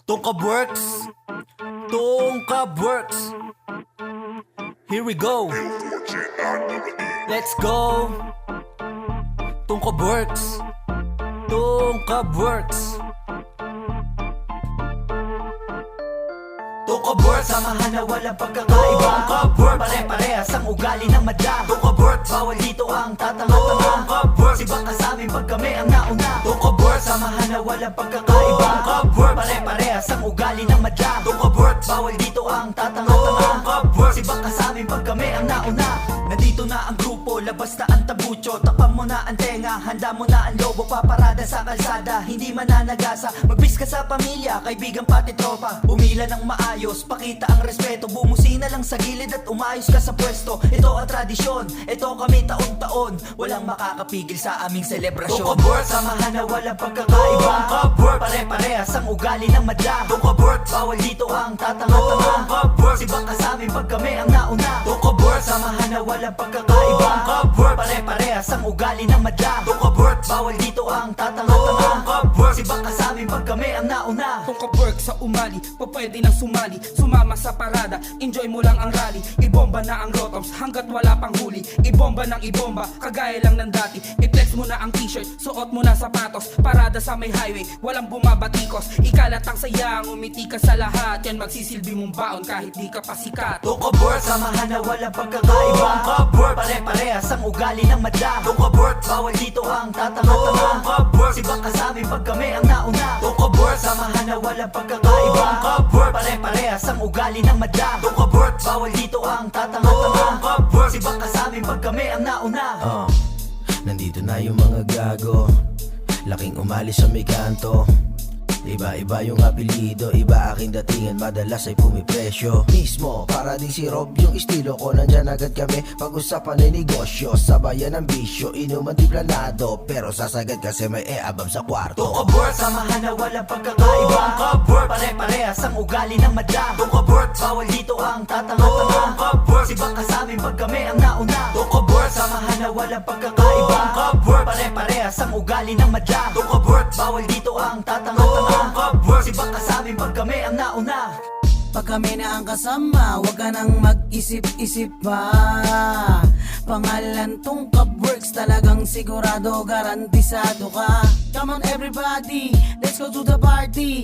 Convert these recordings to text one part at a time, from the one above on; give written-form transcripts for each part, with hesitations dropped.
Tungkab Works, Tungkab Works. Here we go. Let's go. Tungkab Works, Tungkab Works. Tungkab Works, samahan na walang pagkakaiba. Tungkab Works, pare-parehas ang ugali ng madla. Tungkab Works, bawal dito ang tatanga-tanga. Tungkab Works, iba ka sa amin pag kami ang nauna. Tungkab Works, samahan na walang pagkakaiba. Tungkab Works, pare-parehas ang ugali ng madla. Tungkab Works, bawal dito ang tatanga-tanga. Tungkab Works, iba ka sa amin pag kami ang nauna. Nandito na ang grupo, labas na ang tabucho. Takpan mo na ang tenga, handa mo na ang lobo. Paparada sa kalsada, hindi mananagasa. Magbis ka sa pamilya, kaibigan pati tropa. Umila ng maayos, pakita ang respeto. Bumusina lang sa gilid at umayos ka sa pwesto. Ito ang tradisyon, ito kami taon-taon. Walang makakapigil sa aming selebrasyon. Tungkab Works, samahan na walang pagkakaiba. Tungkab Works, pare-parehas ang ugali ng madla. Tungkab Works, bawal dito ang tatanga-tanga. Tungkab Works, iba ka sa amin pag kami ang nauna. Tungkab Works, samahan na walang pagkakaiba. Tungkab Works, pare-parehas ang ugali ng madla. Tungkab Works, bawal dito ang tatanga-tanga. Tungkab Works, iba ka sa amin pag kami ang nauna. Tungkab Works sa umali, pwede nang sumali. Sumama sa parada, enjoy mo lang ang rally. Ibomba na ang rotoms hanggat wala pang huli. Ibomba ng ibomba, kagaya lang ng dati. I-flex mo na ang t-shirt, suot mo na sapatos. Parada sa may highway, walang bumabatikos. Ikalat ang saya, umiti ka sa lahat. Yan magsisilbi mong baon kahit di ka pa sikat. Tungkab Works, samahan na walang pagkakaiba. Tungkab Works, pare-parehas ang ugali ng madla. Tungkab Works, bawal dito ang tatanga-tanga. Tungkab Works, iba ka sa amin pag kami ang nauna. Tungkab Works, samahan na walang pagkakaiba. Tungkab Works, pare-parehas ang ugali ng madla. Tungkab Works, bawal dito ang tatanga-tanga. Tungkab Works, iba ka sa amin pag kami ang nauna. Nandito na yung mga gago, laking umalis sa may kanto. Iba-iba yung apelido, iba aking datingan, madalas ay pumipresyo. Mismo, para din si Rob yung estilo ko, nandyan agad kami pag-usapan ng negosyo. Sabayan ng bisyo, inuman di planado, pero sasagad kasi may abam sa kwarto. Tungkab Works, samahan na walang pagkakaiba. Tungkab Works, pare-parehas ang ugali ng madla. Tungkab Works, bawal dito ang tatanga-tanga. Tungkab Works, iba ka sa amin pag kami ang nauna. Tungkab Works, samahan na walang pagkakaiba. Tungkab Works, pare-parehas ang ugali ng madla. Tungkab Works, bawal dito ang tatanga-tanga. Tungkab Works, iba ka sa amin pag kami ang nauna. Pag kami na ang kasama, wag ka nang mag-isip-isip pa. Pangalan Tungkab Works, talagang sigurado, garantisado ka. Come on everybody, let's go to the party.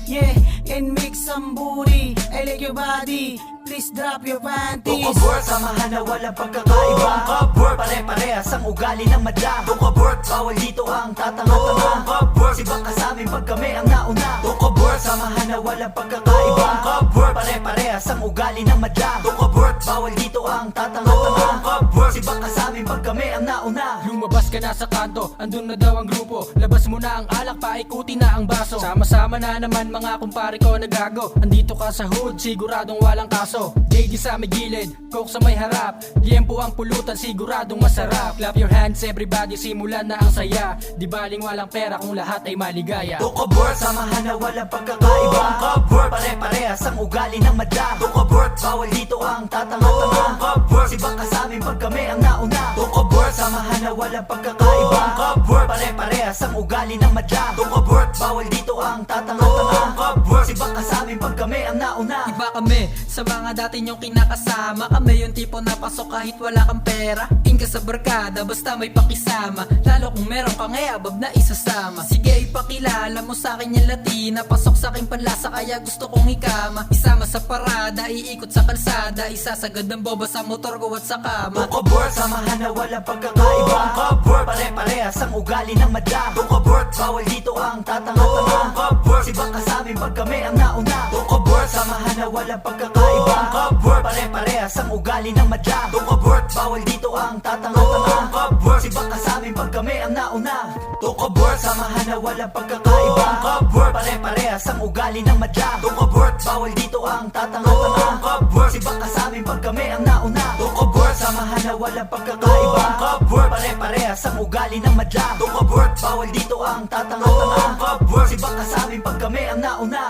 Yeah, and make some booty. I like your body, please drop your panties. Tungkab Works, samahan na walang pagkakaiba. Tungkab Works, pare-parehas ang ugali ng madla. Tungkab Works, bawal dito ang tatanga-tanga. Tungkab Works, iba ka sa amin pag kami ang nauna. Tungkab Works, samahan na walang pagkakaiba. Tungkab Works, pare-parehas ang ugali ng madla. Tungkab Works, bawal dito ang tatanga-tanga. Tungkab Works, iba ka sa amin pag kami ang nauna. Lumabas ka na sa kanto, andun na daw ang grupo. Labas mo na ang alak, paikuti na ang baso. Sama-sama na naman mga kumpare ko na gago. Andito ka sa hood, siguradong walang kaso. JD sa may gilid, coke sa may harap. Liempo ang pulutan, siguradong masarap. Clap your hands everybody, simulan na ang saya. Di baling walang pera kung lahat ay maligaya. Tungkab Works, samahan na walang pagkakaiba. Tungkab Works, pare-parehas ang ugali ng madla. Tungkab Works, bawal dito ang tatanga-tanga. Tungkab Works, iba ka sa amin pag kami ang nauna. Tungkab Works, samahan na walang pagkakaiba. Tungkab Works, pare-parehas ang ugali ng madla. Tungkab Works, bawal dito ang tatanga-tanga. Tungkab Works, iba ka sa amin pag kami ang nauna. Iba kami sa mga dati nyong kinakasama. Kami yung tipo na pasok kahit wala kang pera. Inka sa barkada basta may pakisama. Lalo kung meron kang eabab na isasama. Sige ipakilala mo sa akin yung Latina. Pasok sa aking panlasa kaya gusto kong ikama. Isama sa parada, iikot sa kalsada. Isasagad ng boba sa motor ko at sa kama. Tungkab Works, samahan na walang pagkakaiba. Tungkab Works, pare-parehas ang ugali ng madla. Tungkab Works, bawal dito ang tatanga-tanga. Tungkab Works, iba ka sa amin pag kami ang nauna. Tungkab Works, samahan na walang pagkakaiba. Tungkab Works, pare-parehas ang ugali ng madla. Tungkab Works, bawal dito ang tatanga-tanga. Tungkab Works, iba ka sa amin pag kami ang nauna. Tungkab Works, samahan na walang pagkakaiba. Tungkab Works, pare-parehas ang ugali ng madla. Tungkab Works, bawal dito ang tatanga-tanga. Tungkab Works, iba ka sa amin pag kami ang nauna. Tungkab Works, samahan na walang pagkakaiba. Tungkab Works, pare-parehas ang ugali ng madla. Tungkab Works, bawal dito ang tatanga-tanga. Tungkab Works, iba ka sa amin pag kami ang nauna.